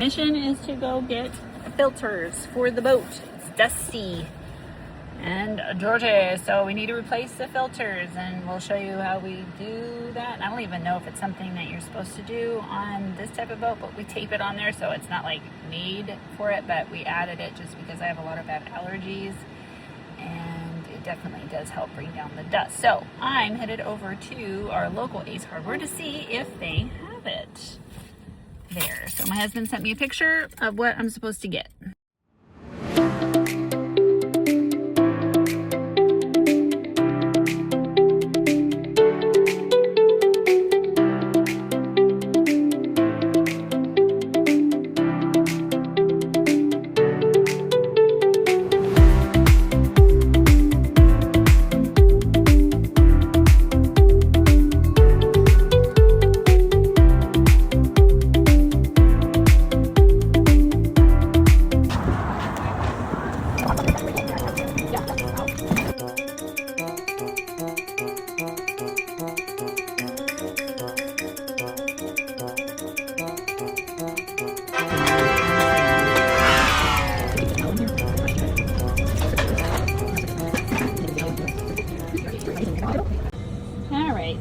Mission is to go get filters for the boat. It's dusty and dirty, so we need to replace the filters, and we'll show you how we do that. I don't even know if it's something that you're supposed to do on this type of boat, but we tape it on there so it's not like made for it, but we added it just because I have a lot of bad allergies, and it definitely does help bring down the dust. So I'm headed over to our local Ace Hardware to see if they have it there. So my husband sent me a picture of what I'm supposed to get.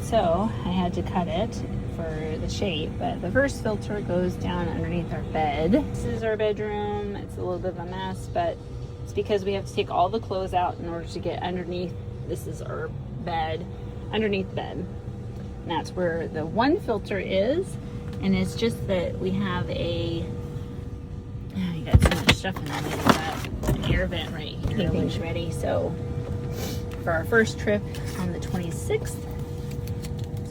So I had to cut it for the shape, but the first filter goes down underneath our bed. This is our bedroom. It's a little bit of a mess, but it's because we have to take all the clothes out in order to get underneath. This is our bed, underneath the bed. And that's where the one filter is. And it's just that we have a, oh, you got so much stuff in there. We've got an air vent right here. Everything's ready. So for our first trip on the 26th,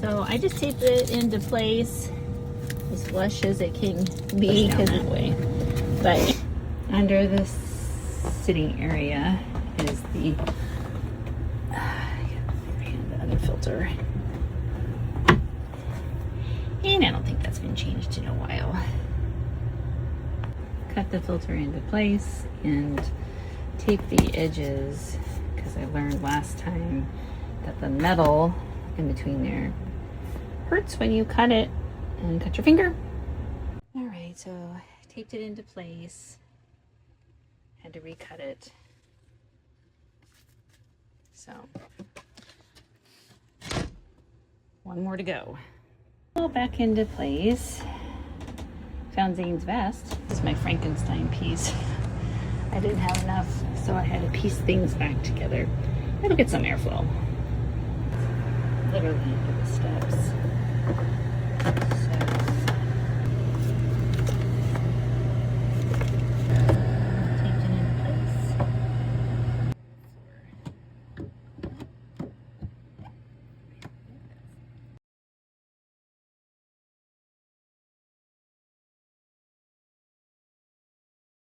so I just taped it into place as flush as it can be, because that way. But under the sitting area is the other filter, and I don't think that's been changed in a while. Cut the filter into place and tape the edges, because I learned last time that the metal in between there hurts when you cut it and cut your finger. All right, so I taped it into place. Had to recut it. So one more to go. All back into place. Found Zane's vest. This is my Frankenstein piece. I didn't have enough, so I had to piece things back together. It'll get some airflow. Literally into the steps.